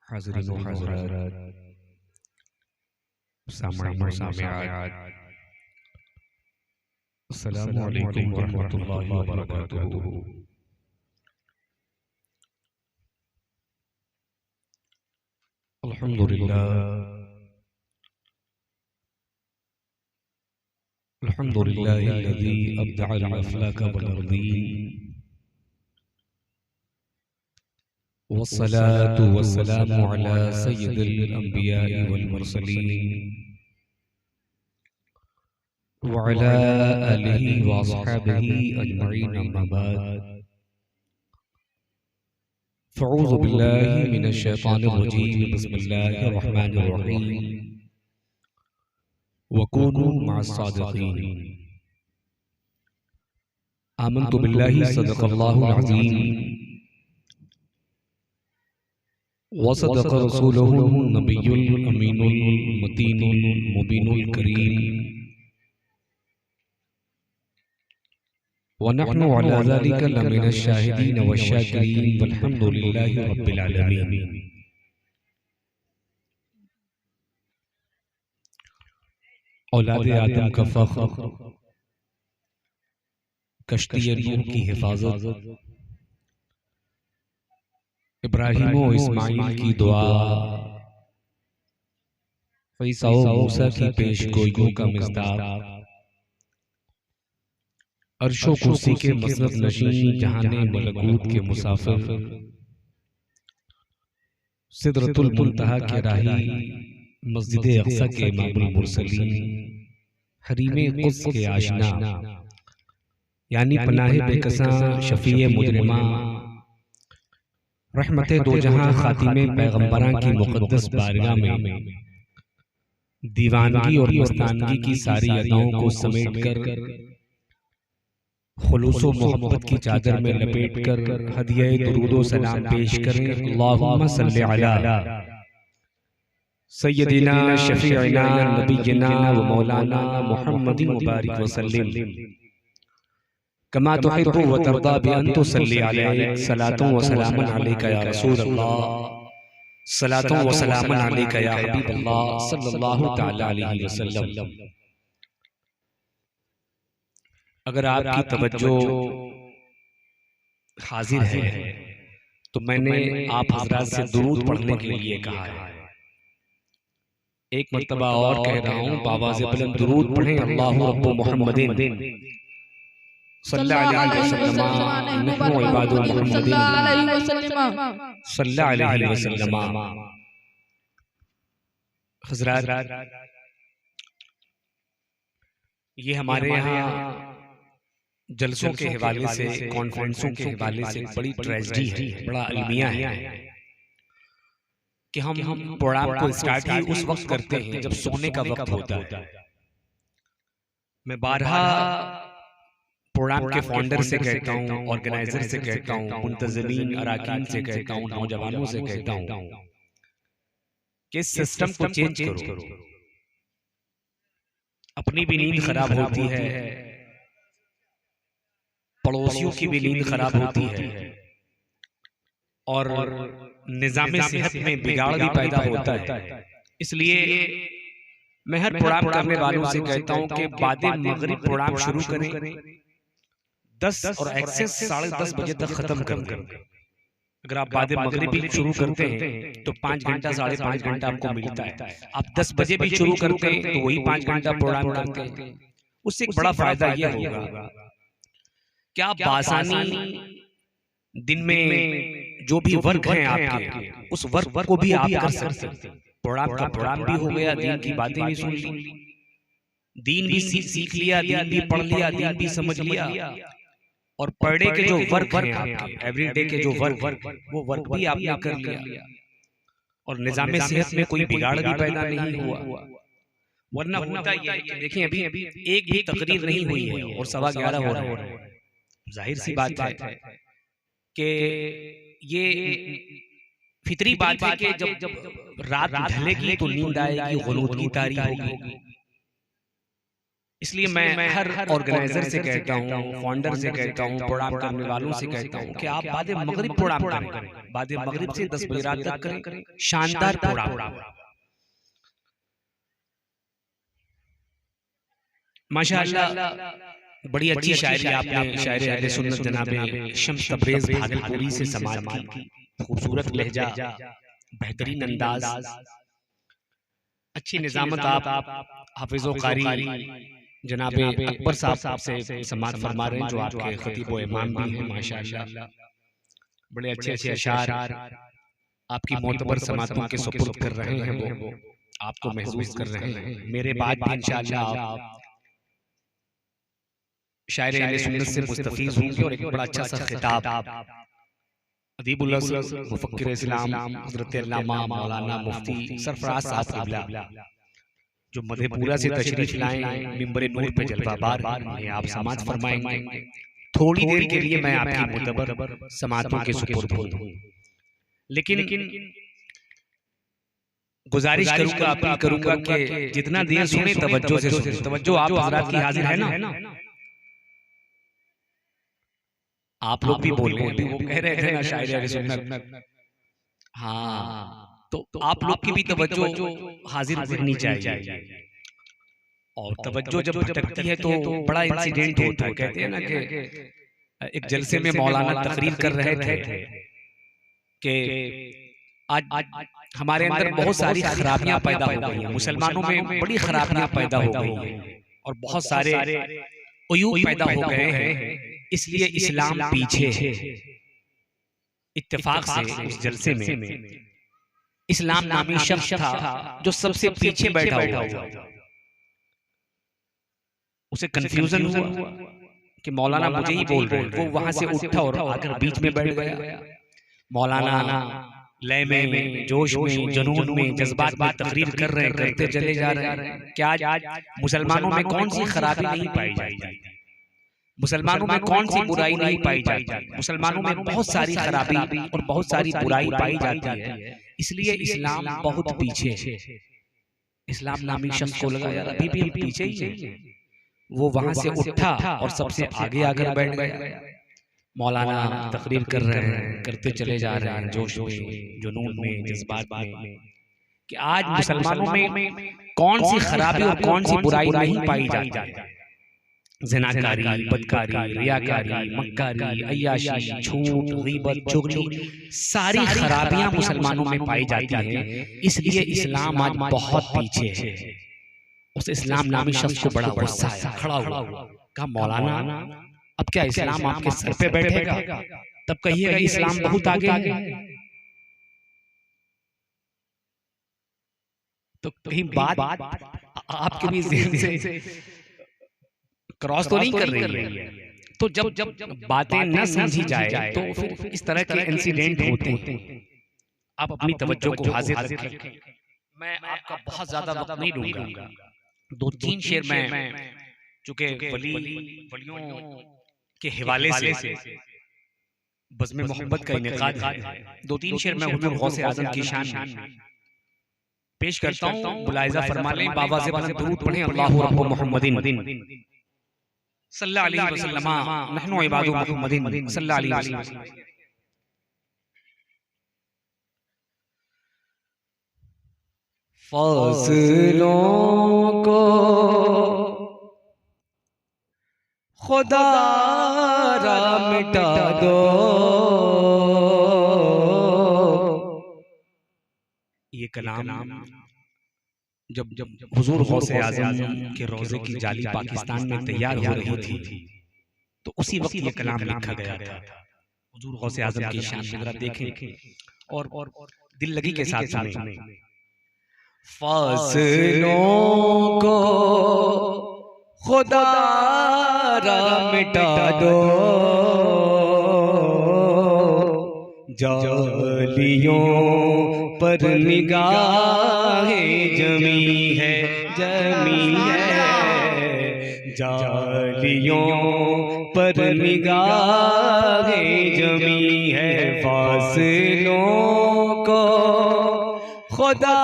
हाज़रीन व हाज़रात, सामईन व सामिआत, अस्सलामु अलैकुम व रहमतुल्लाहि व बरकातुहू। अल्हम्दुलिल्लाह, अल्हम्दुलिल्लाहिल्लज़ी अब्दअल अफ़लाक वल अर्दीन, वस्सलातु वस्सलामु अला सय्यिदिल अंबिया'i वल मुरसलीन व अला आलिहि व अस्हाबिहि अजमईन, अम्मा बाद। फ़अऊज़ु बिल्लाहि मिनश शैतानिर रजीम, बिस्मिल्लाहिर रहमानिर रहीम, वकूनू मअस सादिक़ीन। आमनतु बिल्लाहि सदक़ल्लाहुल अज़ीम व सदक़ रसूलुहुन नबियुल अमीनुल मतीनुल मुबीनुल करीम व नहनु अला ज़ालिका लमिनश शाहिदीन वश्शाकिरीन वल्हम्दुलिल्लाहि रब्बिल आलमीन। औलाद आदम का फ़ख्र, कश्ती नूह की हिफाजत, इब्राहीम व इस्माइल की दुआ, ईसा व मूसा की पेशगोइयों का मिज़दाक़, अर्शो कुर्सी के मसनद नशीं, जहाने मलकूत के मुसाफिर, सिदरतुल मुंतहा के राही, मस्जिद अक़सा के इमामुल मुरसलीन, हरीमे क़ुद्स के आशना, यानी पनाहे बेकसां शफ़ीए मुजरिमा, रहमते दो जहां खातिमे पैगंबरां की मुक़द्दस बारगाह में दीवानगी और मस्तानगी की सारी अदाओं को समेट कर, खुलूस व मोहब्बत की चादर में लपेट कर हदिया दुरूद व सलाम पेश करें। अल्लाहुम्मा सल्लि अला सय्यदिना शफ़ीइना नबिय्यिना व मौलाना मुहम्मदिन व बारिक व सल्लिम कमा तुहिब्बु व तर्दा बि अन तुसल्ली अलैहि। सलातुन व सलामुन अलैका या रसूल अल्लाह, सलातुन व सलामुन अलैका या हबीब अल्लाह सल्लल्लाहु तआला अलैहि वसल्लम। अगर आपकी तवज्जो हाजिर है तो मैंने आप हजरात से दुरूद पढ़ने के लिए कहा है। एक मर्तबा और कह रहा हूँ, बावाज़े बुलंद दुरूद पढ़ें। अल्लाहु रब्बु मुहम्मदिन सल्लल्लाहु अलैहि वसल्लम, नहनु इबादु मुहम्मदिन सल्लल्लाहु अलैहि वसल्लम। हजरात, ये हमारे यहाँ जलसों के हवाले से, कॉन्फ्रेंसों के हवाले से बड़ी ट्रेजेडी है, बड़ा अलमिया है कि हम प्रोग्राम को स्टार्ट ही उस वक्त करते हैं जब सोने का वक्त होता है। मैं बारहा प्रोग्राम के फाउंडर से कहता हूँ, ऑर्गेनाइजर से कहता हूँ, मुंतज़मीन अराकीन से कहता हूँ, नौजवानों से कहता हूँ कि इस सिस्टम को चेंज करो। अपनी भी नींद खराब होती है, पड़ोसियों की भी नींद खराब होती है और निजाम सेहत में बिगाड़ भी पैदा होता है। इसलिए मैं हर प्रोग्राम करने वालों से कहता हूं कि बाद मगरिब प्रोग्राम शुरू करें, 10 और एक्सेस 10:30 बजे तक खत्म करें। अगर आप बाद मगरिब भी शुरू करते हैं तो 5 घंटा 5.5 घंटा आपको मिलता है। आप 10 बजे भी शुरू करते हैं तो वही 5 घंटा प्रोग्राम करते हैं। उससे एक बड़ा फायदा यह होगा कि आप बासानी दिन में जो भी वर्क है आपके, उस वर्क को भी आप कर सकते हैं। प्रोग्राम का प्रोग्राम भी हो गया, दीन की बातें भी सुन ली, दीन भी सीख लिया, दीन भी पढ़ लिया, दीन भी समझ लिया, और पर डे के जो वर्क है आपके, एवरीडे के जो वर्क, वो वर्क भी आपने कर लिया और निजाम सेहत में कोई बिगाड़ भी पैदा नहीं हुआ। वरना होता ही है कि देखिए अभी एक भी तकरीर नहीं हुई है और 11:15 हो रहे हैं। जाहिर सी बात है कि ये फितरी बात है कि जब रात ढलेगी तो नींद आएगी, गुनूद की तारी होगी। इसलिए मैं हर ऑर्गेनाइजर से कहता हूँ, फाउंडर से कहता हूँ, प्रोग्राम करने वालों से कहता हूँ कि आप बाद मगरिब प्रोग्राम करें, बाद मगरिब से 10 बजे रात तक करें, शानदार प्रोग्राम। माशाअल्लाह बड़ी अच्छी शायरी आपने शायरे अहले सुन्नत जनाबे शम्स तबरेज भागलपुरी से समाअत की। खूबसूरत लहजा, बेहतरीन अंदाज, अच्छी निजामत आप हाफिज़ो कारी जनाबे अकबर साहब से समाअत फरमा रहे हैं, जो आपके खतीब व इमाम भी हैं माशाअल्लाह। बड़े अच्छे अच्छे अशार आपकी मोतबर समाअतों के सुपुर्द कर रहे हैं, वो आपको महसूस कर रहे हैं। मेरे बाद भी इंशाअल्लाह आप शायरे अहले सुन्नत से मुस्तफीज़ होंगे और एक बड़ा अच्छा सा खिताब अदीबुल असर मुफक्किर इस्लाम हज़रत अल्लामा मौलाना मुफ्ती सरफराज साहब क़िबला जो मधेपुरा से तशरीफ लाए, मिंबर नूर पे जलवाबार हैं, आप समाअत फरमाएंगे। थोड़ी देर के लिए मैं आपकी मोतबर समाअतों के सुपुर्द हूँ, लेकिन गुजारिश करूंगा, अपील करूंगा कि जितना देर सुने तवज्जो से सुने। तवज्जो आप हज़रात की हाजिर है ना? आप लोग भी बोल रहे हैं, वो कह रहे थे ना शायरे अहले सुन्नत। हाँ, तो आप लोग की भी तवज्जो हाजिर रहनी चाहिए। और तवज्जो जब भटकती है तो बड़ा इंसिडेंट होता है। कहते हैं ना कि एक जलसे में मौलाना तकरीर कर रहे थे कि आज हमारे अंदर बहुत सारी खराबियां पैदा हो गई हैं, मुसलमानों में बड़ी खराबियां पैदा हो गई हैं और बहुत सारे उयूब पैदा हो गए हैं, इसलिए इस्लाम पीछे है। इत्तेफाक से उस जलसे में इस्लाम नामी शख्स था जो सबसे पीछे बैठा हुआ था। उसे कंफ्यूजन हुआ कि मौलाना मुझे ही बोल रहे हैं। वो वहां से उठा और आकर बीच में बैठ गया। मौलाना लय में, जोश में, जुनून में, जज्बात में तकरीर कर रहे हैं, करते चले जा रहे हैं। क्या आज मुसलमानों में कौन सी खराबी नहीं पाई जाती? मुसलमानों में कौन सी बुराई नहीं पाई जाती? मुसलमानों में बहुत सारी खराबी और बहुत सारी बुराई पाई जाती है, इसलिए इस्लाम बहुत पीछे है। इस्लाम नामी शख्स को लगा यार अभी भी हम पीछे ही हैं। वो वहां से उठा और सबसे आगे आकर बैठ गया। मौलाना तकरीर कर रहे हैं, करते चले जा रहे हैं, जोश में, जुनून में, जज्बात में, कि आज मुसलमानों में कौन सी खराबी और कौन सी बुराई नहीं पाई जाती? ज़िनाकारी, बदकारी, रियाकारी, मक्कारी, अय्याशी, झूठ, गीबत, चुगली, सारी खराबियां मुसलमानों में पाई जाती हैं। इसलिए इस्लाम आज बहुत पीछे है। उस इस्लाम नामी शख्स को बड़ा गुस्सा आया, खड़ा हुआ, कहा मौलाना अब क्या इस्लाम आपके सर पे बैठेगा? तब कहिएगा इस्लाम बहुत आगे है। तो कहीं बात आपके भी ज़हन से क्रॉस तो नहीं कर रही है? तो जब बातें न समझी जाए तो फिर इस तरह के इंसिडेंट होते हैं। आप अपनी तवज्जो को हाजिर रखें। मैं आपका बहुत ज्यादा वक्त नहीं लूंगा। 2-3 शेर में चूंकि वलियों के हवाले से बज़्म मोहब्बत का इनेकाद है, 2-3 शेर में हुजूर गौसे आज़म की शान पेश करता हूँ। मुलाहिज़ा फरमा लें, बाबा से दुरूद पढ़ें। अल्लाहु रब्बु मुहम्मदिन सल्लल्लाहु अलैहि वसल्लम, नहनु इबादु मुहम्मदिन सल्लल्लाहु अलैहि वसल्लम। फासलों को खुदा रा मिटा दो, ये कलाम जब हुजूर गौसे आज़म के रोज़े की जाली पाकिस्तान में तैयार हो रही थी, तो उसी वक्त ये कलाम लिखा गया था। हुजूर गौसे आज़म की शान जरा देखें और दिल लगी के साथ सुनें। फासलों को खुदा रा मिटा दो, जालियों पर निगाहें जमी है, जालियों पर निगाहें जमी है। फासलों को खुदा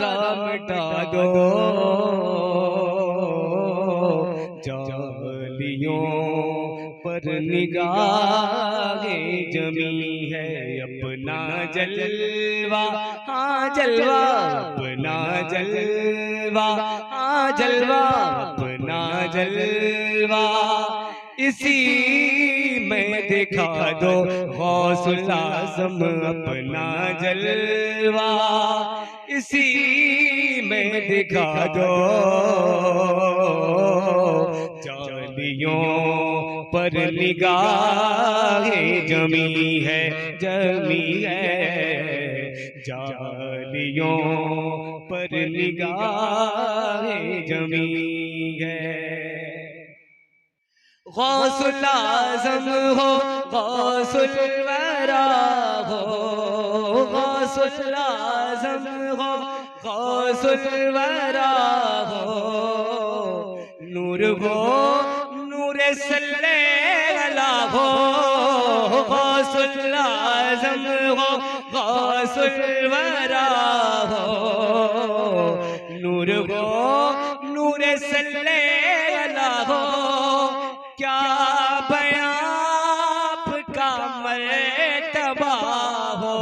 रा मिटा दो, जालियों पर निगाहें जमी है, अपना जलवा हाँ जलवा, अपना जलवा हाँ जलवा, अपना जलवा इसी में दिखा दो गौसुल आज़म, अपना जलवा इसी में दिखा दो। जालियों पर निगाहें जमी है, जमी है, जालियों पर निगाहें जमी है। गौसुल आज़म हो गौसुल वरा हो, गौसुल आज़म हो गौसुल वरा हो, नूर हो नूर सल्ले अला हो, गौसुल आज़म हो गौसुल वरा हो, नूर हो नूर सल्ले अला हो। क्या बयां आपका मर्तबा हो,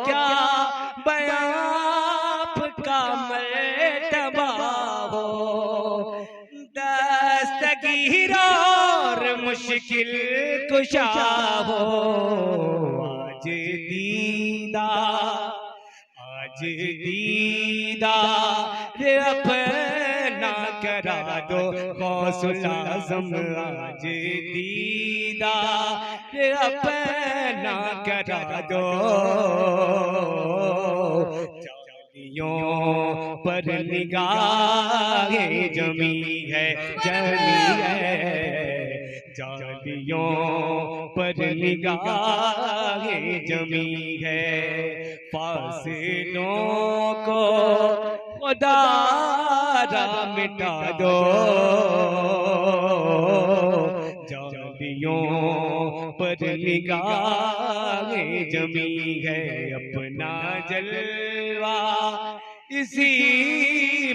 क्या बयां आपका मर्तबा हो, दस्तगीर और मुश्किल कुशा हो। आज दीदार अपना करा दो गौसुल आज़म, आज दीदार अपना करा दो। जालियों पर निगाहें जमी है, जमी है, जालियों पर निगाहें जमी है। फासिलों को खुदारा मिटा दो, जालियों पर निगाहें जमी है, अपना जलवा इसी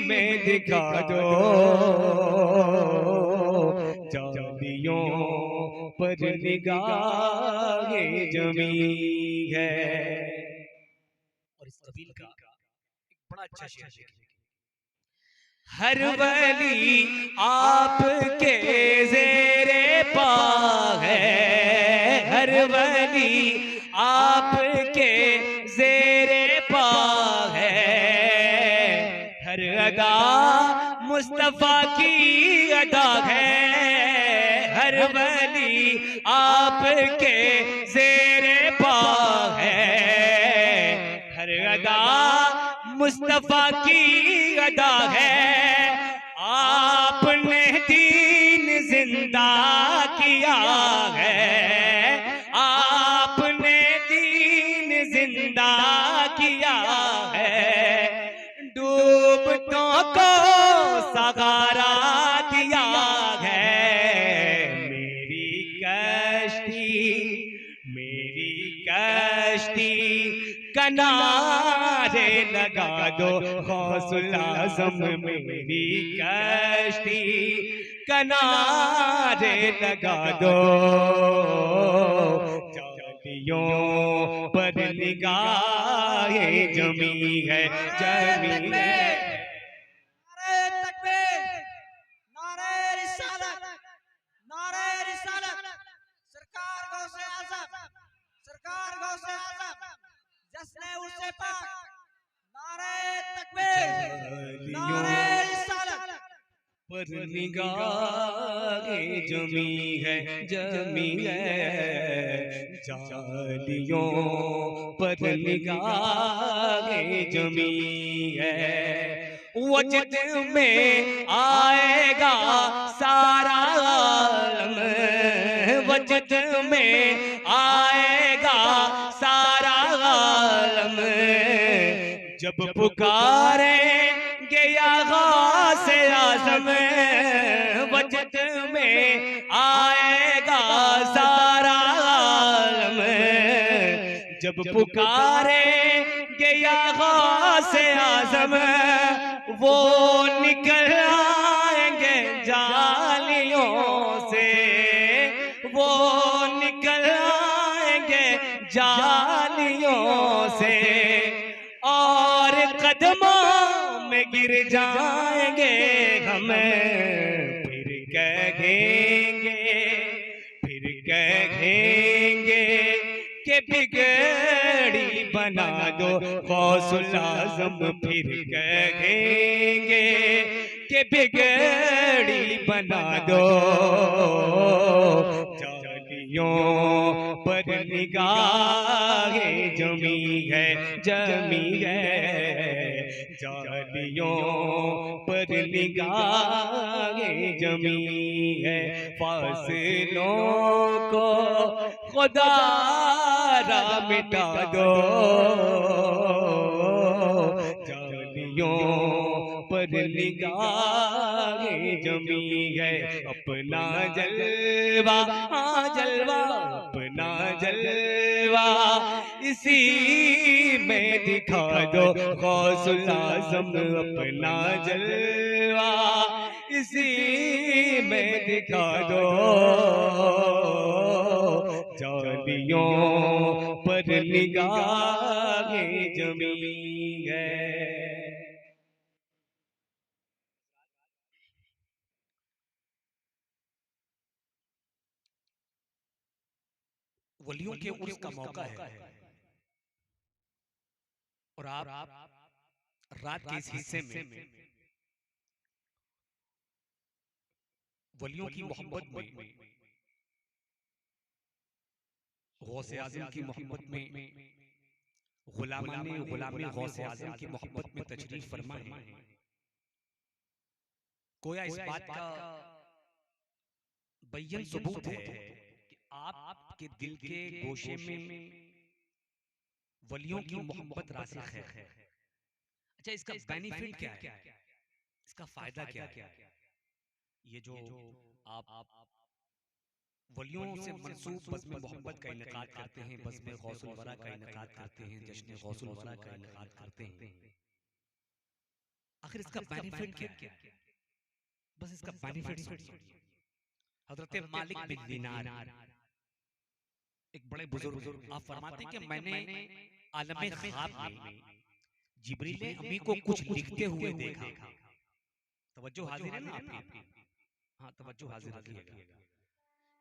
में दिखा दो। जालियों पर निगाहें जमी है। और इस कबील का एक बड़ा अच्छा शेर है। हर वली आपके ज़ेरे पा है, हर वली आपके ज़ेरे पा है, हर अदा मुस्तफा की अदा है, हर वली आपके ज़ेरे पा है, हर अदा मुस्तफा की अदा है। आपने दीन जिंदा किया है, आपने दीन जिंदा किया है, डूबतों को सहारा दिया है। मेरी कश्ती किनारे लगा दो गौसुल आज़म, मेरी कश्ती किनारे लगा दो। जालियों पर निगाहें जमी है, जमी है। नारे तकबीर, नारे रिसालत, नारे रिसालत। सरकार गौसे आज़म, सरकार गौसे आज़म, जश्न उर्से पाक। नारे तकबीर, नारे रिसालत। पर निगाहें जमी है, जमी है, जालियों पर निगाहें जमी है। वजद में आएगा सारा आलम, वजद में आएगा सारा आलम, जब पुकारेंगे या गौसे आज़म, वजद में आएगा सारा आलम, जब पुकारेंगे या गौसे आज़म, वो निकल आएंगे जा और कदमों में गिर जाएंगे हमें, फिर कहेंगे कि बिगड़ी बना दो गौसुल आज़म, फिर कहेंगे कि बिगड़ी बना दो। जालियों पर निगाहे जमी है, जालियों पर निगाहे जमी है, फासिलों को खुदा रा मिटा दो। जालियों पर निगाहे जमी है, अपना जलवा, जलवा अपना जलवा इसी में दिखा दो गौसुल आज़म, अपना जलवा इसी में दिखा दो। जालियों पर निगाहे जमी है। वलियों के उर्स का मौका है और आप रात के इस हिस्से में वलियों की मोहब्बत में, गौसे आज़म की मोहब्बत में, गुलामाने गुलामी गौसे आज़म की मोहब्बत में तशरीफ फरमा है। गोया इस बात का बय्यन सबूत है कि आपके दिल के गोशे में वलियों की मोहब्बत रासिख है। अच्छा, इसका बेनिफिट क्या है, इसका फायदा क्या है? ये जो आप वलियों से मंसूब बज़्म मोहब्बत का इनेकाद करते हैं, बज़्म गौसुल वरा का इनेकाद करते हैं, जश्न गौसुल वरा का इनेकाद करते हैं, आखिर इसका बेनिफिट क्या है? बस इसका बेनिफिट सुनिए। हजरत मालिक बिन दीनार एक बड़े बुजुर्ग, आप फरमाते हैं कि मैंने आलम ख्वाब में जिब्रील अमी को कुछ लिखते हुए देखा। तवज्जो हाजिर है ना आपकी? हाँ, तवज्जो हाजिर रखिएगा।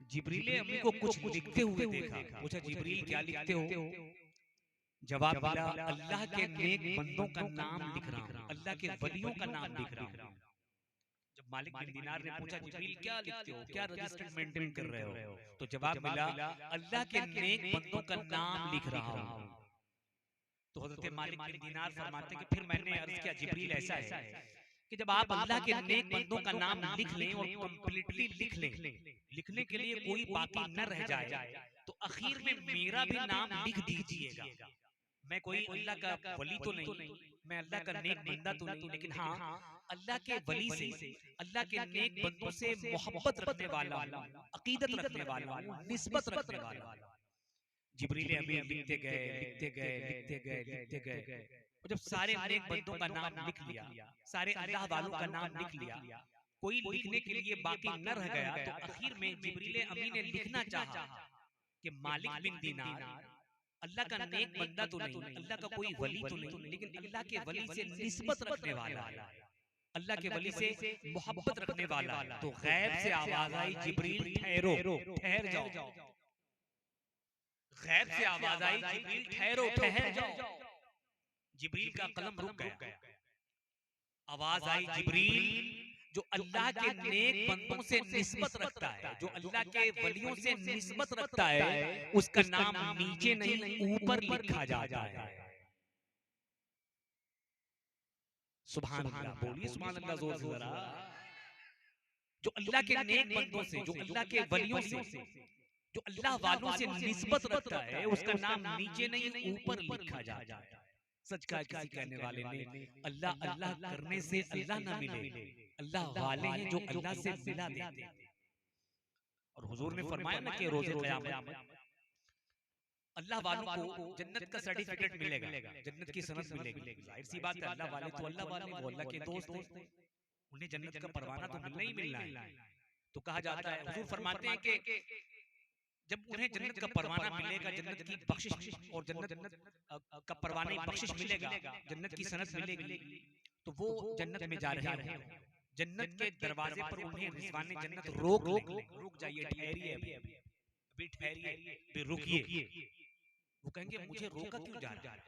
जिब्रील अमी को कुछ लिखते हुए देखा। पूछा, जिब्रील क्या लिखते हो? जवाब मिला, अल्लाह के नेक बंदों का नाम लिख रहा हूँ, अल्लाह के वलियों का नाम लिख रहा हूँ। जब मालिक बिन दीनार ने पूछा, जिब्रील क्या लिखते हो, क्या रजिस्टर मेंटेन कर रहे हो? तो जवाब मिला, अल्लाह के नेक बंदों का नाम लिख रहा हूँ। तो हज़रत मालिक बिन दीनार फरमाते कि फिर मैंने अर्ज किया, जिब्रील ऐसा है कि जब आप अल्लाह के नेक बंदों का नाम लिख लें और कंप्लीटली लिख लें, लिखने के लिए कोई बाकी न रह जाए, तो आखिर में मेरा भी नाम लिख दीजिएगा। मैं कोई अल्लाह का वली तो नहीं, मैं अल्लाह का नेक बंदा तो नहीं, लेकिन हाँ, अल्लाह के वली से, अल्लाह के नेक बंदों से मोहब्बत रखने वाला हूँ, अकीदत रखने वाला हूँ, निस्बत रखने वाला हूँ। जिब्रील अमीन लिखते गए और जब सारे नेक बंदों का नाम लिख लिया, सारे अल्लाह वालों का नाम लिख लिया, कोई लिखने के लिए बाकी न रह गया, तो आखिर में जिब्रील अमीन ने लिखना चाहा कि मालिक बिन दीनार अल्लाह का नेक बंदा तो नहीं, अल्लाह का कोई वली तो नहीं, लेकिन अल्लाह के वली से निस्बत रखने वाला है, अल्लाह के वली से मोहब्बत रखने वाला है। तो गैब से आवाज आई, जिब्रील ठहरो, ठहर जाओ। गैब से आवाज आई, जिब्रील ठहरो, ठहर जाओ। जिब्रील का कलम रुक गया। आवाज आई, जिब्रील जो अल्लाह के नेक बंदों से निस्बत रखता है, जो अल्लाह के वलियों से निस्बत रखता है, उसका नाम नीचे नहीं ऊपर लिखा जाता है। सुभान अल्लाह, बोलिए सुभान अल्लाह जोर से जरा। जो अल्लाह के नेक बंदों से, जो अल्लाह के वलियों से, जो अल्लाह वालों से निस्बत रखता है, उसका नाम नीचे नहीं ऊपर लिखा जाता है। सच कहा किसी कहने वाले ने, अल्लाह अल्लाह करने से अल्लाह ना मिले, अल्लाह वाले हैं जो अल्लाह से मिला देते हैं। और हुजूर ने फरमाया ना कि रोज़े क़यामत अल्लाह वालों को जन्नत का सर्टिफिकेट मिलेगा, जन्नत की सनद मिलेगी। जाहिर सी बात है, अल्लाह वाले तो अल्लाह वाले, वो अल्लाह के दोस्त हैं, उन्हें जन्नत का परवाना तो मिलना ही मिलना है। तो कहा जाता है, हुजूर फरमाते हैं कि जब उन्हें जन्नत का परवाना मिलेगा, जन्नत की बख्शिश और जन्नत का परवाना बख्शिश मिलेगा, जन्नत की सनद मिलेगी, तो वो जन्नत में जा रहे हैं। जन्नत के दरवाजे पर उन्हें रिजवान जन्नत रोक जाइए, ठहरिए, अभी ठहरिए, अभी रुकिए। वो कहेंगे मुझे रोका क्यों जा रहा है,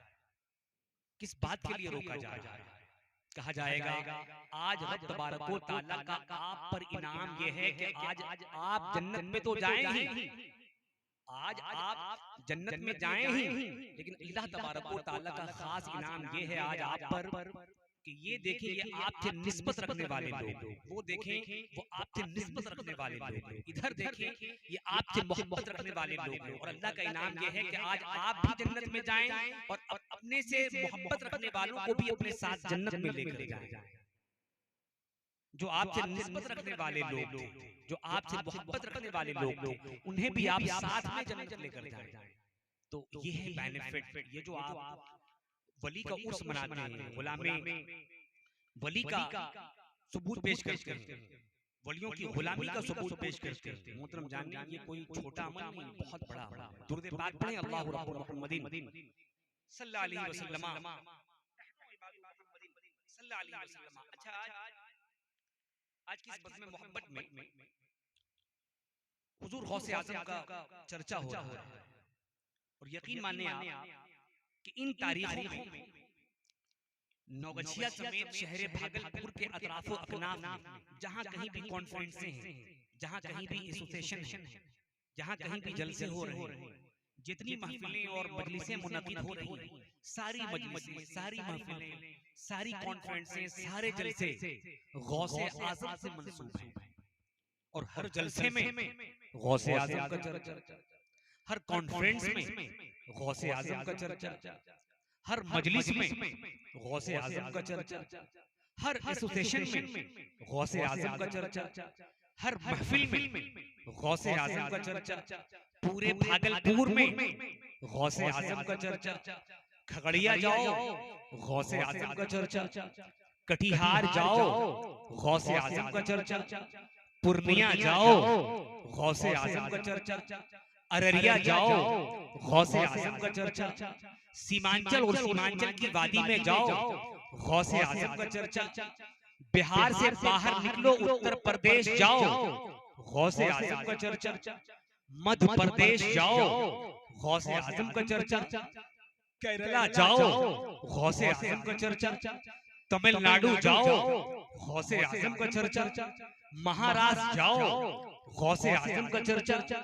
किस बात के लिए रोका जा रहा है? कहा जाएगा आज रब तबारक व तआला का आप पर इनाम यह है कि आज आप जन्नत में तो जाएं ही, आज आप जन्नत में जाएं ही, लेकिन अल्लाह तबारक व तआला का खास इनाम ये है आज आप पर कि ये देखें ये आपसे निस्बत रखने वाले लोग, वो देखें वो आपसे निस्बत रखने वाले लोग, इधर देखें ये आपसे मोहब्बत रखने वाले लोग, और अल्लाह का इनाम ये है कि आज आप भी जन्नत में जाएं और अपने से मोहब्बत रखने वालों को भी अपने साथ जन्नत में लेकर जाएं। जो आपसे निस्बत रखने वाले लोग थे, जो आपसे मोहब्बत रखने वाले लोग थे, उन्हें भी आप साथ में जन्नत लेकर जाएं। तो ये है बेनिफिट, ये जो आप वली का उर्स मनाते हैं, गुलामे वली का सबूत पेश करते हैं, वलियों की गुलामी का सबूत पेश करते हैं। मोहतरम जानिए ये कोई छोटा अमल नहीं, बहुत बड़ा अमल है। दुरूद पाक पढ़ें, अल्लाहु रब्बुल मुहम्मदीन सल्लल्लाहु अलैहि वसल्लम सल्लल्लाहु अलैहि वसल्लम। अच्छा आज की इस बज़्म मोहब्बत में हुजूर गौसे आज़म का चर्चा हो रहा है, और यकीन मानिए आप कि इन तारीखों में नौगछिया समेत शहर भागलपुर के अतराफो अकनाफ में जहां कहीं भी कॉन्फ्रेंसें हैं, जहां कहीं भी एसोसिएशन है, जहां कहीं भी जलसे हो रहे हैं, जितनी महफिलें और मजलिसें मुनक़िद हो रही हैं, सारी मजलिसें, सारी महफिलें, सारी कॉन्फ्रेंसें, सारे जलसे गौसे आज़म से मंसूब हैं। और हर जलसे में गौसे आज़म का चर्चा, हर कॉन्फ्रेंस में गौसे आज़म का चर्चा, हर मजलिस में गौसे आज़म का चर्चा, हर एसोसिएशन में गौसे आज़म का चर्चा, हर महफिल में गौसे आज़म का चर्चा, पूरे भागलपुर में गौसे आज़म का चर्चा, खगड़िया जाओ गौसे आज़म का चर्चा, कटिहार जाओ गौसे आज़म का चर्चा, पूर्णिया जाओ गौसे आज़म का चर्चा, अररिया जाओ गौसे आज़म का चर्चा, सीमांचल और सीमांचल की वादी में जाओ गौसे आज़म का चर्चा, बिहार से बाहर निकलो उत्तर प्रदेश जाओ गौसे आज़म का चर्चा, मध्य प्रदेश जाओ गौसे आज़म का चर्चा, केरला जाओ गौसे आज़म का चर्चा, तमिलनाडु जाओ गौसे आज़म का चर्चा, महाराष्ट्र जाओ गौसे आज़म का चर्चा,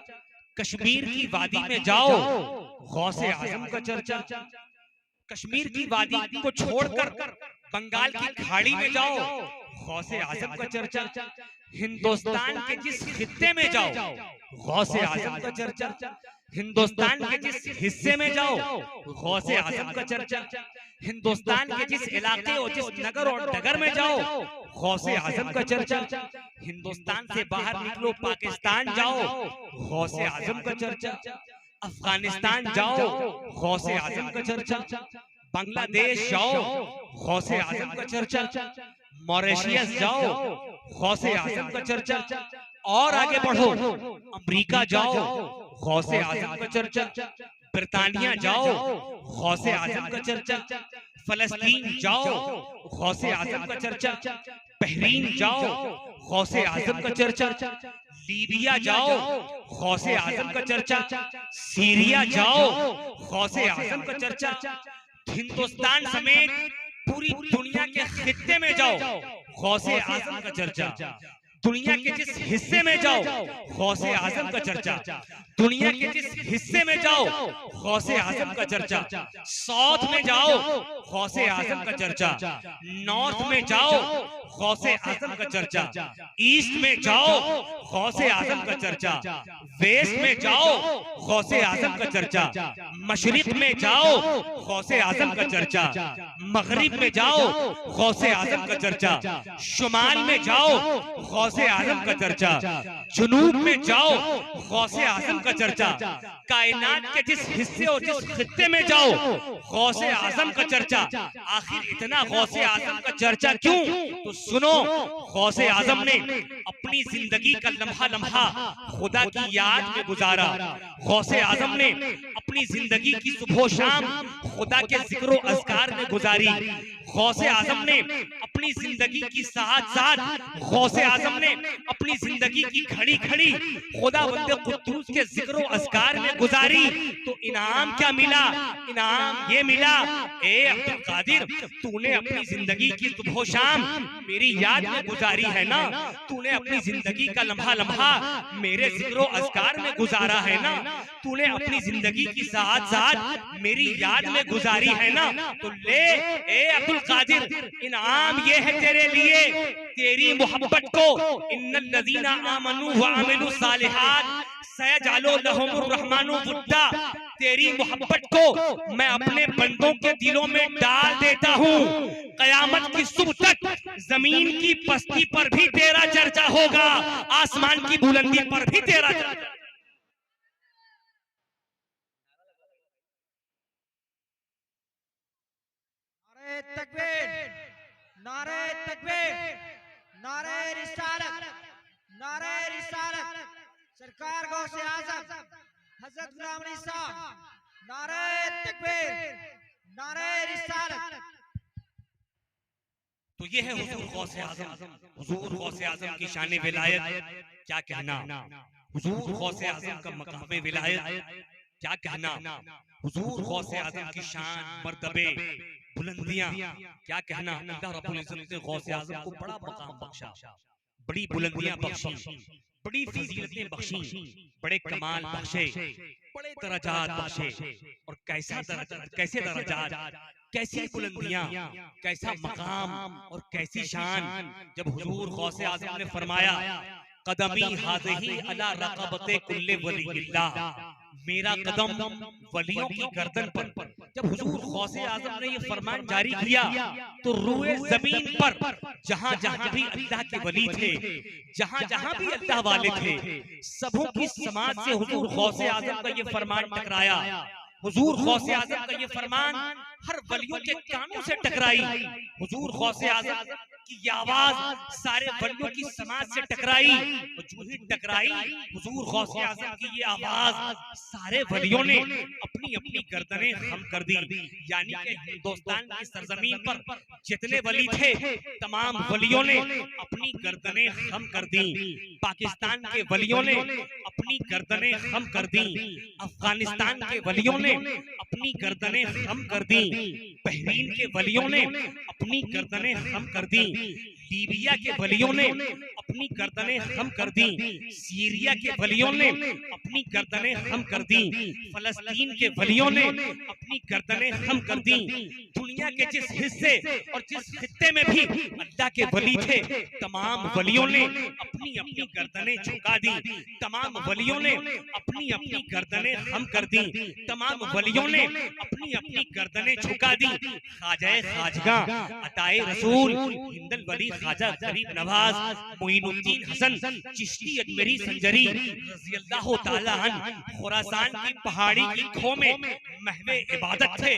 कश्मीर की वादी में जाओ गौसे आज़म का चर्चा, कश्मीर की वादी को छोड़कर बंगाल की खाड़ी में जाओ गौसे आज़म का चर्चा, हिंदुस्तान के जिस खित्ते में जाओ गौसे आज़म का चर्चा, हिंदुस्तान के जिस हिस्से में जाओ गौसे आज़म का चर्चा, हिंदुस्तान के जिस इलाके और जिस नगर और नगर में जाओ गौसे आज़म का चर्चा, हिंदुस्तान से बाहर निकलो पाकिस्तान जाओ गौसे आज़म का चर्चा, अफगानिस्तान जाओ गौसे आज़म का चर्चा, बांग्लादेश जाओ गौसे आज़म का चर्चा, मॉरिशस जाओ गौसे आज़म का चर्चा, और आगे बढ़ो अमेरिका जाओ गौसे आज़म का चर्चा, ब्रिटानिया जाओ गौसे आज़म का चर्चा, फलस्तीन जाओ गौसे आज़म का चर्चा, बहरीन जाओ गौसे आज़म का चर्चा, लीबिया जाओ गौसे आज़म का चर्चा, सीरिया जाओ गौसे आज़म का चर्चा, हिंदुस्तान समेत पूरी दुनिया के खित्ते में जाओ गौसे आज़म का चर्चा, दुनिया के जिस हिस्से में जाओ गौसे आज़म का चर्चा, दुनिया के जिस हिस्से में जाओ गौसे आज़म का चर्चा, साउथ में जाओ गौसे आज़म का चर्चा, नॉर्थ में जाओ गौसे आज़म का चर्चा, ईस्ट में जाओ गौसे आज़म का चर्चा, वेस्ट में जाओ गौसे आज़म का चर्चा, मशरिक में जाओ गौसे आज़म का चर्चा, मगरिब में जाओ गौसे आज़म का चर्चा, शुमाल में जाओ गौसे आजम का चर्चा, जुनूब में जाओ गौसे आजम का चर्चा, कायनात के जिस हिस्से और जिस खित्ते में जाओ गौसे आजम का चर्चा। आखिर इतना गौसे आजम का चर्चा क्यों? तो सुनो, गौसे आजम ने अपनी जिंदगी का लम्हा लम्हा खुदा की याद में गुजारा। गौसे आजम ने अपनी जिंदगी की सुबह शाम खुदा के जिक्र अज़कार में गुजारी। गौसे आजम ने अपनी जिंदगी की साथ साथ गौसे आजम ने अपनी जिंदगी की खड़ी खड़ी खुदा बंदे कुद्दूस के जिक्र अज़कार में गुजारी। तो इनाम क्या मिला? इनाम ये मिला, ए अब्दुल कादिर, तूने अपनी जिंदगी की सुबह शाम मेरी याद में गुजारी है ना, तूने अपनी जिंदगी का लम्हा लम्हा मेरे जिक्र अज़कार में गुजारा है ना, तूने अपनी जिंदगी की साथ साथ मेरी याद में गुजारी है ना, तो ले ए अब्दुल कादिर, इनाम ये है तेरे लिए, तेरी मोहब्बत को। इन्नल लज़ीना आमनू व अमिलू सालिहात सयजअलु लहुमुर रहमानु वुद्दा, तेरी मोहब्बत को मैं अपने बंदों के दिलों में डाल देता हूँ। कयामत की सुबह तक जमीन की पस्ती पर भी तेरा चर्चा होगा, आसमान की बुलंदी पर भी तेरा चर्चा। नारे तकबीर, नारे तकबीर, नारे रिसालत, नारे रिसालत, सरकार गौसे आज़म हजरत गुलाम अली साहब, नारे तकबीर, नारे रिसालत। तो ये है हुजूर गौसे आज़म। हुजूर गौसे आज़म की शान विलायत क्या कहना, हुजूर गौसे आज़म का मकाम विलायत क्या कहना, हुजूर गौसे आज़म की शान मर्तबे बुलंदियां क्या कहना। अल्लाह रब्बुल इज्जत ने गौसे आज़म को बड़ा मकाम बख्शा, बड़ी बुलंदियां बख्शी, बड़ी फजीलतें बख्शी, बड़े कमाल बख्शे, बड़े दर्जात बख्शे। और कैसे दर्जात, कैसी बुलंदियां, कैसा मकाम और कैसी शान, जब हुजूर गौसे आज़म ने फरमाया कदमी हाज़िही अला रक़बते कुल्ले वलिय्यिल्लाह, मेरा कदम वलियों की गर्दन पर। जब हुजूर गौसे आज़म ने ये फरमान जारी किया तो रूए जमीन पर जहां जहां भी अल्लाह के वली थे, जहां जहां भी अल्लाह वाले थे, सबों की समाज से हुजूर गौसे आज़म का ये फरमान टकराया। हुजूर गौसे आज़म का ये फरमान हर वलियों के कानों से टकराई। हुजूर गौसे आज़म की ये आवाज सारे वलियों की समाज से टकराई, और जो ही टकराई हुजूर गौसे आज़म की ये आवाज सारे वलियों ने अपनी अपनी गर्दनें खम कर दी। यानी कि हिंदुस्तान की सरजमीन पर जितने वली थे तमाम वलियों ने अपनी गर्दनें खम कर दी। पाकिस्तान के वलियों ने अपनी गर्दनें खम कर दी, अफगानिस्तान के वलियों ने अपनी गर्दनें खम कर दी, बहरीन के वलियों ने अपनी गर्दनें खम कर दी, लीबिया के वलियों ने अपनी गर्दनें खम कर दी, सीरिया के वलियों ने अपनी गर्दनें खम कर दी, फलस्तीन के वलियों ने अपनी गर्दनें खम कर दी। दुनिया के जिस हिस्से और जिस खित्ते में भी अल्लाह के वली थे तमाम वलियों ने अपनी अपनी गर्दनें झुका दी, तमाम वलियों ने अपनी अपनी गर्दनें खम कर दी, तमाम वलियों ने अपनी अपनी गर्दनें झुका दी। ख्वाजा खाजगा अताए रसूल हिंदल वली ख्वाजा गरीब नवाज मोइनुद्दीन हसन चिश्ती अजमेरी संजरी रज़ी अल्लाह ताला अन्हु खुरासान की पहाड़ी की खो में महवे इबादत थे।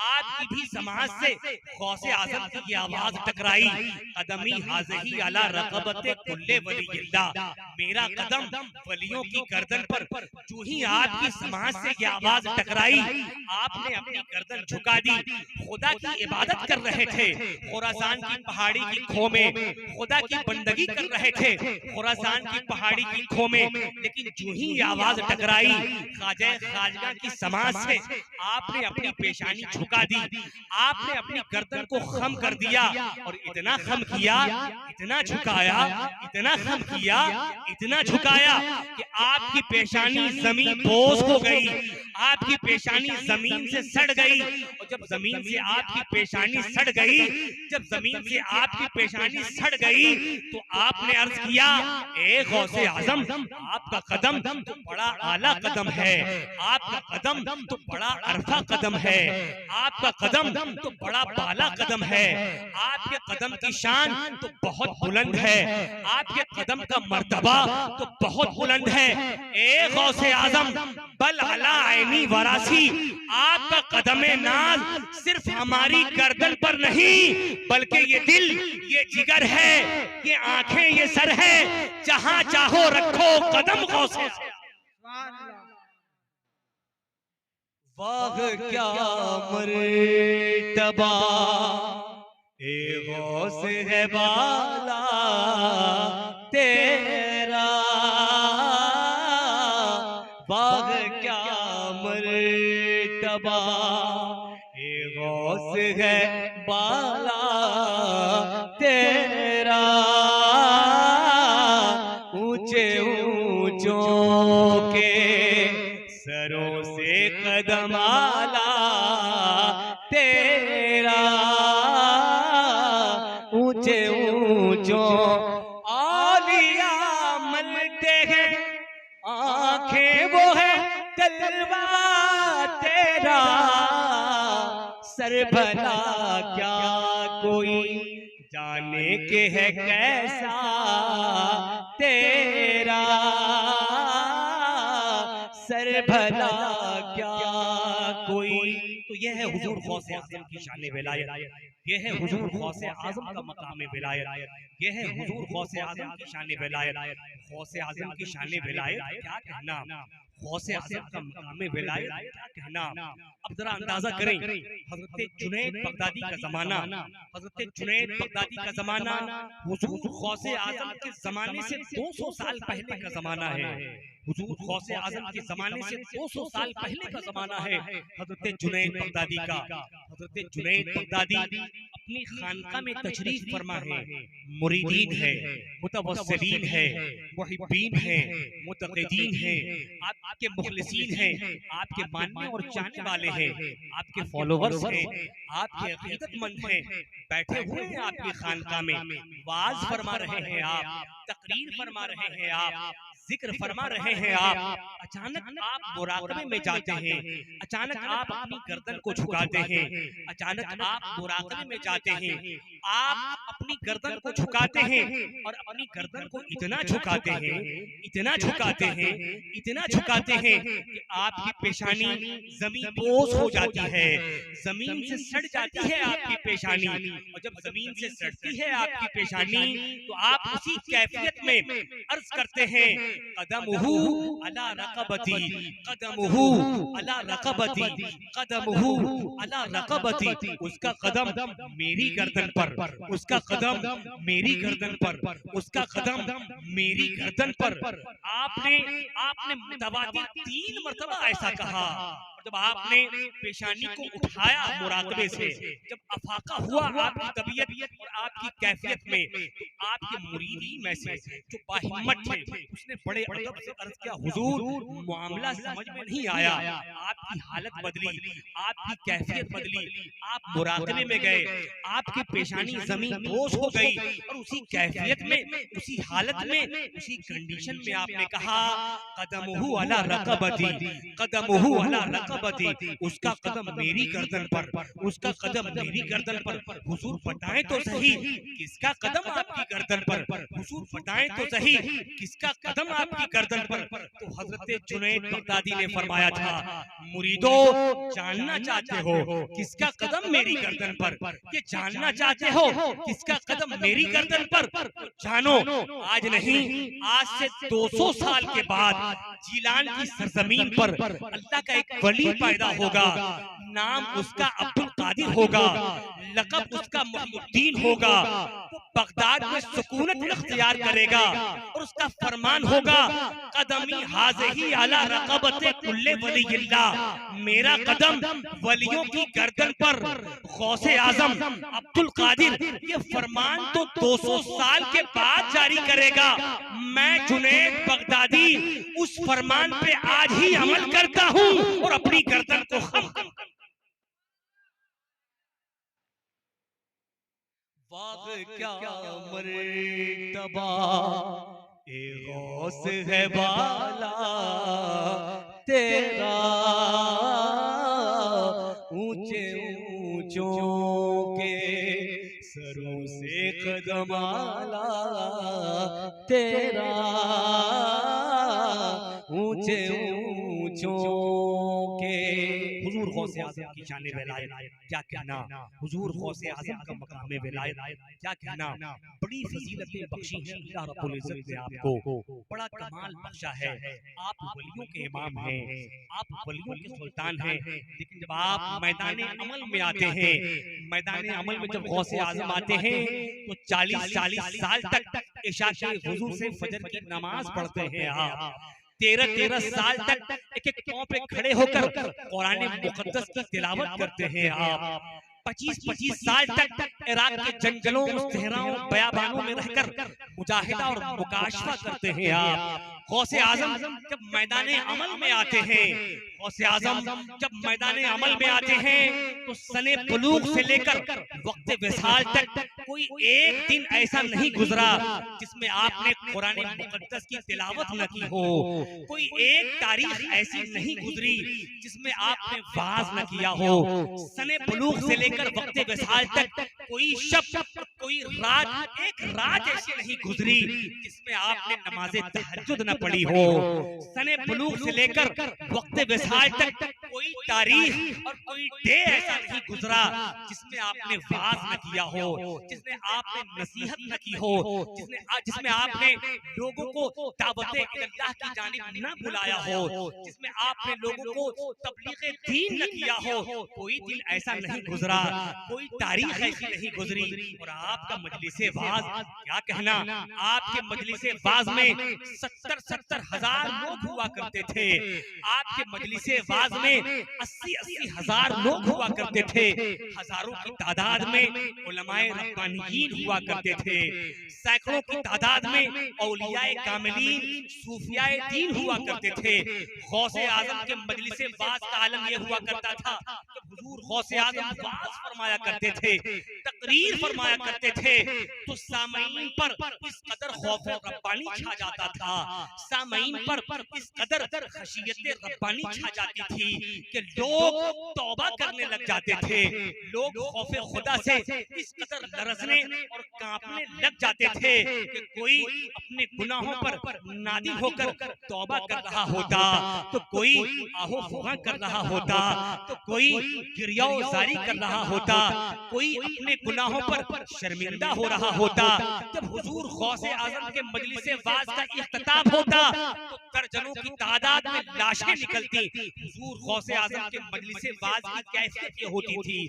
आपकी भी समाज से गौसे आज़म की ये आवाज टकराई, कदमी हाज़िही अला रक़बते कुल्ले वलिय्यिल्लाह, मेरा कदम वलियों की गर्दन पर। जो ही आपकी समाज से ये आवाज टकराई आपने अपनी गर्दन झुका दी। खुदा की इबादत कर रहे थे खुरासान की पहाड़ी की खो में, खुदा की बंदगी कर रहे थे खुरासान की पहाड़ी की खो में, लेकिन जो ही आवाज टकराई ख्वाजा खाजगा की समाज से आपने अपनी पेशानी झुका दी, आपने अपनी गर्दन को खम कर दिया। और इतना खम किया, इतना झुकाया, इतना खम किया, इतना झुकाया कि आपकी पेशानी जमीन बोझ हो गई, आपकी पेशानी जमीन से सड़ गई। और जब जमीन से आपकी पेशानी सड़ गई, जब जमीन से आपकी पेशानी पेशानी सड़ गई तो आपने अर्ज किया, ए गौसे आजम, आपका कदम तो बड़ा आला कदम है, आपका कदम तो बड़ा अरफा कदम है, आपका कदम तो बड़ा बाला कदम है, आपके कदम की शान तो बहुत बुलंद है, आपके कदम का मर्तबा तो बहुत बुलंद है। ए गौसे आजम बल अला ऐनी वरासी, आपका कदमे नाज सिर्फ हमारी गर्दन पर नहीं बल्कि ये दिल, ये जिगर है, ये आंखें, ये सर है, जहां चाहो रखो कदम गौसे। वाह क्या मर्तबा ए गौसे है बाला तेरा, वाह क्या मर्तबा ए गौस है बाला तेरा, ऊंचे ऊंचों के सरों से कदम आला तेरा, ऊंचे ऊंचों आलिया मनते हैं, आंखें वो है तलवा तेरा, सर भला क्या कोई जाने के है कैसा तेरा, सर भला क्या कोई। तो यह है हुजूर गौसे आजम की शान विलायत, यह है हुजूर गौसे आजम का मकाम विलायत, यह है हुजूर गौसे आजम की शान विलायत। गौसे आजम की शान विलायत क्या कहना, गौसे आजम का मकाम विलायत क्या कहना। अब जरा अंदाजा करें, हजरत जुनैद बगदादी का जमाना, हजरत जुनैद बगदादी का जमाना हुजूर गौसे आजम के जमाने से 200 साल पहले का जमाना है, हुजूर गौसे आजम के जमाने से 200 साल पहले का जमाना है हजरत जुनैद बगदादी का। हजरत जुनैद बगदादी अपनी खानका में तशरीफ फरमा है, मुरीदीन है, मुतवस्सिलीन है, मुहिब्बीन है, मुतक़ीदीन है, आपके मुखलिसीन हैं, आपके मानने और चाहने वाले हैं, आपके फॉलोवर्स हैं, आपके अकीदतमंद हैं, बैठे हुए हैं आपकी खानका में, वाज फरमा रहे हैं आप, तकरीर फरमा रहे हैं आप, जिक्र फरमा रहे हैं आप। अचानक आप मुराकबे में जाते हैं, अचानक आप अपनी गर्दन को झुकाते हैं, अचानक आप मुराकबे में जाते हैं, आप अपनी गर्दन को झुकाते हैं और अपनी गर्दन को इतना झुकाते हैं, इतना झुकाते हैं, इतना झुकाते हैं कि आपकी पेशानी जमीन पोस हो जाती है, जमीन से सड़ जाती है आपकी पेशानी। और जब जमीन से सड़ती है आपकी पेशानी तो आप उसी कैफियत में अर्ज करते हैं, कदमुहु अला रक़बती, कदमुहु अला रक़बती, कदमुहु अला रक़बती, उसका कदम मेरी गर्दन पर, उसका कदम मेरी गर्दन पर, उसका कदम मेरी गर्दन पर। आपने मुतवातिर 3 मरतबा ऐसा कहा। जब आपने पेशानी को उठाया मुराकबे से, जब अफाका हुआ आपकी तबीयत और आपकी कैफियत में, तो आपके मुरीदी में से जो बाहिम्मत थे उसने बड़े अदब से अर्ज किया, हुजूर मामला समझ में नहीं आया, आपकी हालत बदली, आपकी कैफियत बदली, आप मुराकबे में गए, आपकी पेशानी जमीन बोझ हो गई और उसी कैफियत में, उसी हालत में, उसी कंडीशन में आपने कहा, कदमुहु अला रक़बती, कदमुहु अला रक़बती, उसका कदम मेरी गर्दन पर, उसका कदम मेरी गर्दन पर। हुजूर बताएं तो सही किसका कदम आपकी गर्दन पर, हुजूर बताएं तो सही किसका कदम आपकी गर्दन पर। तो हजरत जुनैद बगदादी ने फरमाया था, मुरीदो जानना चाहते हो किसका कदम मेरी गर्दन पर, ये जानना चाहते हो किसका कदम मेरी गर्दन पर, तो जानो आज नहीं, आज से 200 साल के बाद जीलान की सरजमीन पर अल्लाह का एक वली पैदा होगा, नाम उसका अब्दुल कादिर होगा, लक़ब उसका मुहिद्दीन होगा, बगदाद में सुकूनत इख्तियार करेगा और उसका फरमान होगा, कदमी हाज़िही अला रक़बते कुल्ले वलिय्यिल्लाह, मेरा कदम वलियों की गर्दन पर। गौसे आजम अब्दुल कादिर ये फरमान तो 200 साल के बाद जारी करेगा, मैं जुनैद बगदादी उस फरमान पे आज ही अमल करता हूँ और अपनी गर्दन को खम। वाह क्या मर्तबा ए गौस है बाला तेरा, ऊंचे ऊंचों के सरों से कदमाला तेरा, ऊंचे ऊंचों के। हुजूर गौसे आज़म की शान विलायत क्या कहना, हुजूर गौसे आज़म का मकाम विलायत क्या कहना। बड़ी फजीलतें बख्शी हैं अल्लाह रब्बुल इज्जत ने आपको, बड़ा कमाल बख्शा है। आप वलियों के इमाम हैं, आप वलियों के सुल्तान हैं, लेकिन जब आप मैदान अमल में आते हैं, मैदान अमल में जब गौसे आज़म आते हैं तो 40-40 साल तक इशा के हुजूर से फजर की नमाज पढ़ते हैं आप। 13-13 साल तक एक पांव पे खड़े होकर कुरान मुकद्दस की तिलावत करते हैं आप। 25-25 साल तक इराक के जंगलों, सहराओं, बयाबानों में रहकर मुजाहिदा और मुकाशफा करते हैं आप। गौसे आज़म जब मैदान अमल में आते हैं, गौसे आज़म जब मैदान अमल में आते हैं तो सने बुलूग से लेकर वक्त विसाल तक कोई एक दिन ऐसा नहीं गुजरा जिसमें आपने कुरान मुकद्दस की तिलावत न की हो। कोई एक तारीख ऐसी नहीं गुजरी जिसमें आपने वाज न किया हो। सने बुलूग से लेकर वक्त विसाल तक कोई शब, कोई रात, एक रात ऐसी नहीं गुजरी जिसमें आपने नमाज़े तहज्जुद न पढ़ी हो। सने बुलूग से लेकर वक्त विसाल तक कोई तारीख और कोई डे ऐसा नहीं गुजरा जिसमें आपने वाज न किया हो, जिसमें आपने नसीहत न की हो, जिसमें आपने लोगों को दावत अल्लाह की जानिब न बुलाया हो, जिसमें आपने लोगों को तबलीग दीन न किया हो। कोई दिन ऐसा नहीं गुजरा, कोई तारीख ऐसी नहीं गुजरी। और आपका मजलिसे वाज क्या कहना, आपके मजलिसे वाज में 70-70 हजार लोग हुआ करते थे। आपके मजलिसे वाज में 80-80 हजार लोग हुआ करते थे। हजारों की तादाद में उलमाए रब्बानियीन हुआ करते थे। सैकड़ों की तादाद में औलियाए कामिलीन, सूफियाए दीन हुआ करते थे। गौसे आजम के मजलिसे वाज का आलम यह हुआ करता था कि हुजूर गौसे आजम वाज फरमाया करते थे, तकरीर फरमाया करते थे तो सामईन पर इस कदर खौफ रब्बानी छा जाता था, सामईन पर इस कदर खशियत रब्बानी छा जाती थी कि लोग तौबा करने लग जाते थे। लोग खौफ खुदा से इस कदर लरजने और कांपने लग जाते थे कि कोई अपने गुनाहों पर नादिम होकर तौबा कर रहा होता, तो कोई आहो फुहा कर रहा होता, तो कोई गिरियाज़ारी कर रहा होता, कोई अपने गुनाहों पर शर्मिंदा हो रहा होता। जब हुजूर गौसे आज़म के मजलिसे वाज का इख्तिताम होता तो दर्जनों की तादाद में लाशें निकलती। हुजूर गौसे आज़म के मजलिसे वाज की कैफियत ये होती थी,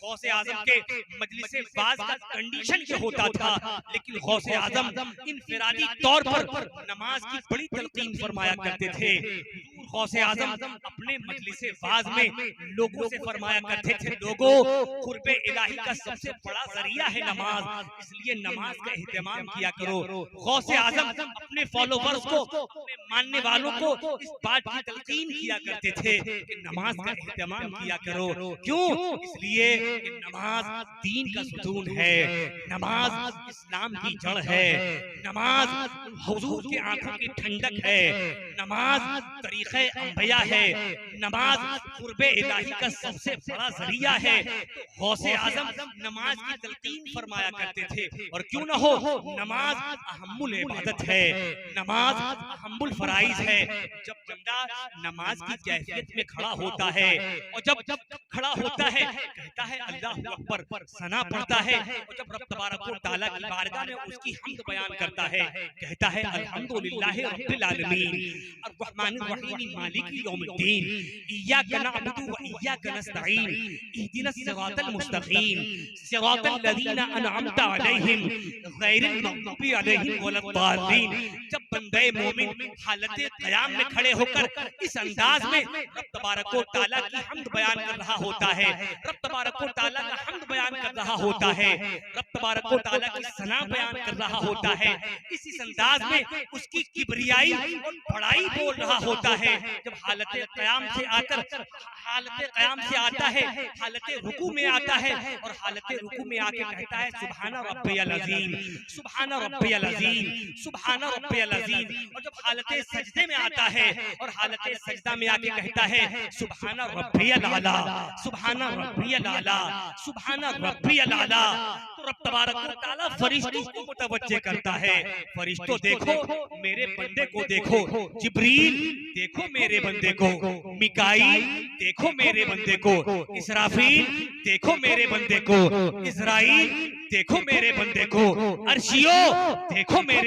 गौसे आज़म के मजलिसे वाज का कंडीशन ये होता था। लेकिन गौसे आज़म इनफिरादी तौर पर नमाज की बड़ी तलकीन फरमाया करते थे। गौसे आज़म अपने मजलिसे वाज में लोगों से फरमाया करते थे, लोगों कुर्बे इलाही का सबसे बड़ा जरिया है नमाज, इसलिए नमाज का एहतमाम किया करो। गौसे आज़म अपने फॉलोवर्स को, अपने मानने वालों को इस बात की तलकीन किया करते थे कि नमाज का एहतमाम किया करो। क्यों? इसलिए कि नमाज दीन का सुतून है, नमाज इस्लाम की जड़ है, नमाज हुजूर की आंखों की ठंडक है, नमाज तरीक़े अंबिया है, नमाज कुर्बे इलाही का सबसे बड़ा जरिया है। गौसे आज़म नमाज की तलकीन फरमाया करते थे। और क्यों न हो, नमाज अहम्मुल इबादत है, नमाज अहम्मुल फराइज है। जब बंदा नमाज की कैफियत में खड़ा होता है और जब खड़ा होता है कहता है अल्लाहु अकबर, सना पढ़ता है, और जब रब तबारक व तआला की बारगाह में उसकी हम्द बयान करता है कहता है अल्हम्दुलिल्लाहि रब्बिल आलमीन अर्रहमानिर रहीम मालिकी यौमिद्दीन इय्याका नअबुदु व इय्याका नस्तईन इहदिनस सिरातल मुस्तकीम सिरातल लज़ीना अनअमता अलैहिम गैरिल मग़दूबि अलैहिम वलद्दालीन। जब बंदे मोमिन हालत क़याम में खड़े होकर इस अंदाज में रब तबारक व तआला की हम्द बयान कर रहा होता है, रब तबारक व तआला का हम्द बयान कर रहा होता है, रब तबारक व तआला की सना बयान कर रहा होता है, इस अंदाज में उसकी किबरियाई और बड़ाई बोल रहा होता है, जब हालत क़याम से आकर हालत क़याम से आता है, हालत रुकू में आता है और हालत रुकू में आके कहता है सुभान रब्बियल अज़ीम, सुभान रब्बियल अज़ीम, सुभान रब्बियल अज़ीम। और जब हालत सजदे में आता है और हालत सजदा में आके कहता है सुभान रब्बियल आला, सुभान रब्बियल आला, सुभान रब्बियल आला। तो रब तबारक व तआला फरिश्तों को मुतवज्जे करता है, फरिश्तों देखो मेरे बंदे को देखो, जिब्रील देखो मेरे बंदे को, मिकाईल देखो मेरे बंदे को, इसराफील देखो मेरे बंदे को, इज़राइल देखो मेरे बंदे को, अर्शियो देखो मेरे